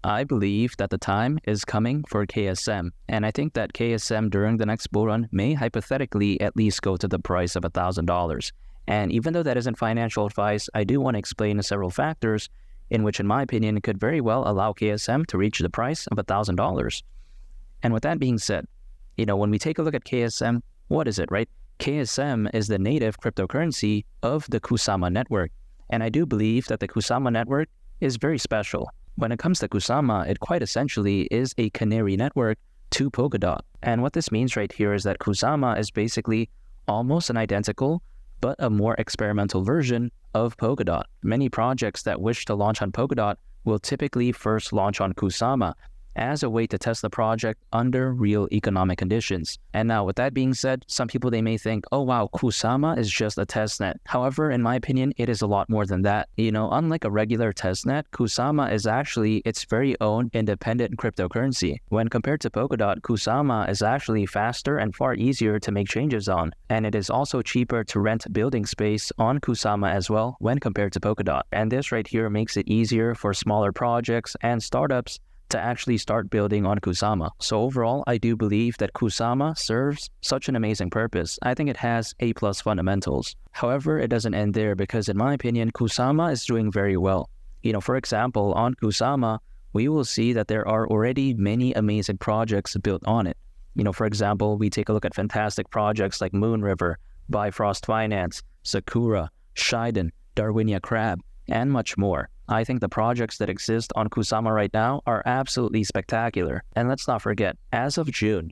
I believe that the time is coming for KSM, and I think that KSM during the next bull run may hypothetically at least go to the price of $1,000. And even though that isn't financial advice, I do want to explain several factors in which, in my opinion, could very well allow KSM to reach the price of $1,000. And with that being said, when we take a look at KSM, what is it, right? KSM is the native cryptocurrency of the KUSAMA network. And I do believe that the KUSAMA network is very special. When it comes to KUSAMA, it quite essentially is a canary network to Polkadot. And what this means right here is that KUSAMA is basically almost an identical but a more experimental version of Polkadot. Many projects that wish to launch on Polkadot will typically first launch on KUSAMA as a way to test the project under real economic conditions. And now with that being said, some people, they may think, oh wow, KUSAMA is just a testnet. However, in my opinion, it is a lot more than that. Unlike a regular testnet, KUSAMA is actually its very own independent cryptocurrency. When compared to Polkadot, KUSAMA is actually faster and far easier to make changes on. And it is also cheaper to rent building space on KUSAMA as well when compared to Polkadot. And this right here makes it easier for smaller projects and startups to actually start building on KUSAMA. So overall, I do believe that KUSAMA serves such an amazing purpose. I think it has A+ fundamentals. However, it doesn't end there because in my opinion, KUSAMA is doing very well. For example, on KUSAMA, we will see that there are already many amazing projects built on it. For example, we take a look at fantastic projects like Moonriver, Bifrost Finance, Sakura, Shiden, Darwinia Crab, and much more. I think the projects that exist on KUSAMA right now are absolutely spectacular. And let's not forget, as of June,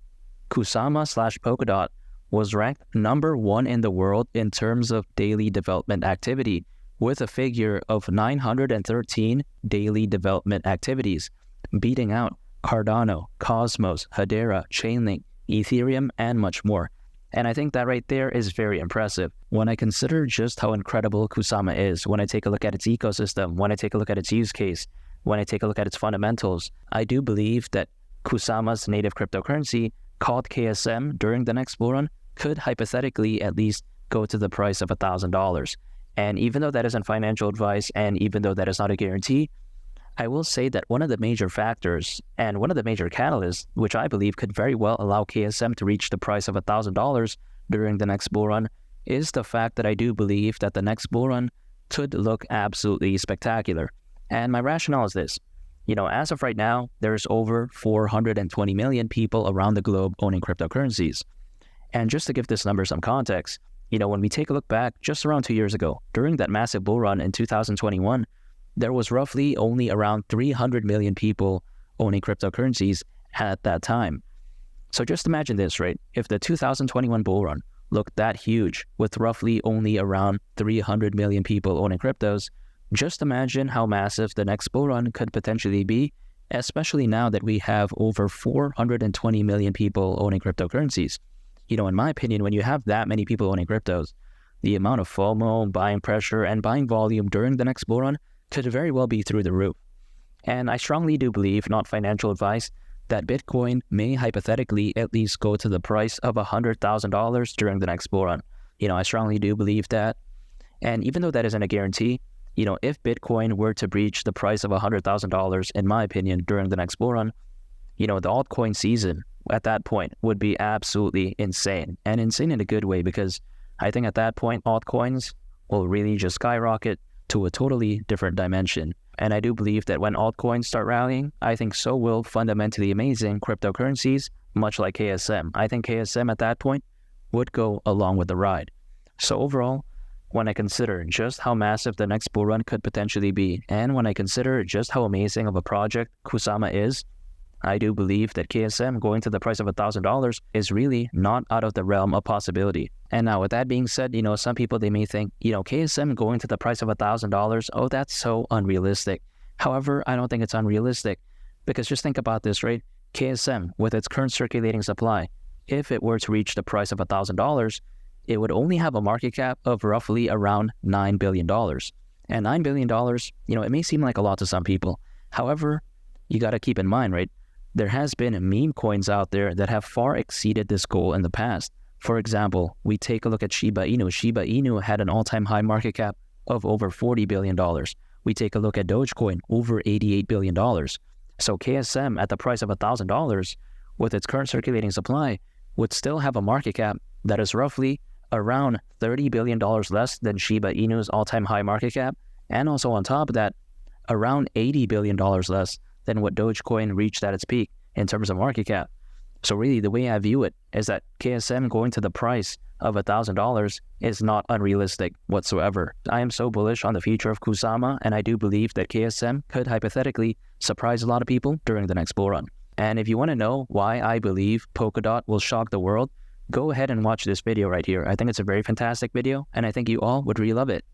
KUSAMA/Polkadot was ranked number 1 in the world in terms of daily development activity, with a figure of 913 daily development activities, beating out Cardano, Cosmos, Hedera, Chainlink, Ethereum, and much more. And I think that right there is very impressive. When I consider just how incredible KUSAMA is, when I take a look at its ecosystem, when I take a look at its use case, when I take a look at its fundamentals, I do believe that KUSAMA's native cryptocurrency, called KSM, during the next bull run, could hypothetically at least go to the price of $1,000. And even though that isn't financial advice, and even though that is not a guarantee, I will say that one of the major factors and one of the major catalysts, which I believe could very well allow KSM to reach the price of $1,000 during the next bull run, is the fact that I do believe that the next bull run could look absolutely spectacular. And my rationale is this. As of right now, there's over 420 million people around the globe owning cryptocurrencies. And just to give this number some context, when we take a look back just around 2 years ago, during that massive bull run in 2021, there was roughly only around 300 million people owning cryptocurrencies at that time. So just imagine this, right? If the 2021 bull run looked that huge with roughly only around 300 million people owning cryptos, just imagine how massive the next bull run could potentially be, especially now that we have over 420 million people owning cryptocurrencies. In my opinion, when you have that many people owning cryptos, the amount of FOMO, buying pressure, and buying volume during the next bull run could very well be through the roof. And I strongly do believe, not financial advice, that Bitcoin may hypothetically at least go to the price of $100,000 during the next bull run. I strongly do believe that. And even though that isn't a guarantee, if Bitcoin were to breach the price of $100,000, in my opinion, during the next bull run, the altcoin season at that point would be absolutely insane. And insane in a good way, because I think at that point, altcoins will really just skyrocket to a totally different dimension. And I do believe that when altcoins start rallying, I think so will fundamentally amazing cryptocurrencies, much like KSM. I think KSM at that point would go along with the ride. So overall, when I consider just how massive the next bull run could potentially be, and when I consider just how amazing of a project KUSAMA is, I do believe that KSM going to the price of $1,000 is really not out of the realm of possibility. And now with that being said, some people, they may think, KSM going to the price of $1,000, oh, that's so unrealistic. However, I don't think it's unrealistic, because just think about this, right? KSM, with its current circulating supply, if it were to reach the price of $1,000, it would only have a market cap of roughly around $9 billion. And $9 billion, it may seem like a lot to some people. However, you got to keep in mind, right? There has been meme coins out there that have far exceeded this goal in the past. For example, we take a look at Shiba Inu. Shiba Inu had an all-time high market cap of over $40 billion. We take a look at Dogecoin, over $88 billion. So KSM at the price of $1,000 with its current circulating supply would still have a market cap that is roughly around $30 billion less than Shiba Inu's all-time high market cap, and also on top of that, around $80 billion less than what Dogecoin reached at its peak in terms of market cap. So really, the way I view it is that KSM going to the price of $1,000 is not unrealistic whatsoever. I am so bullish on the future of KUSAMA, and I do believe that KSM could hypothetically surprise a lot of people during the next bull run. And if you want to know why I believe Polkadot will shock the world, go ahead and watch this video right here. I think it's a very fantastic video, and I think you all would really love it.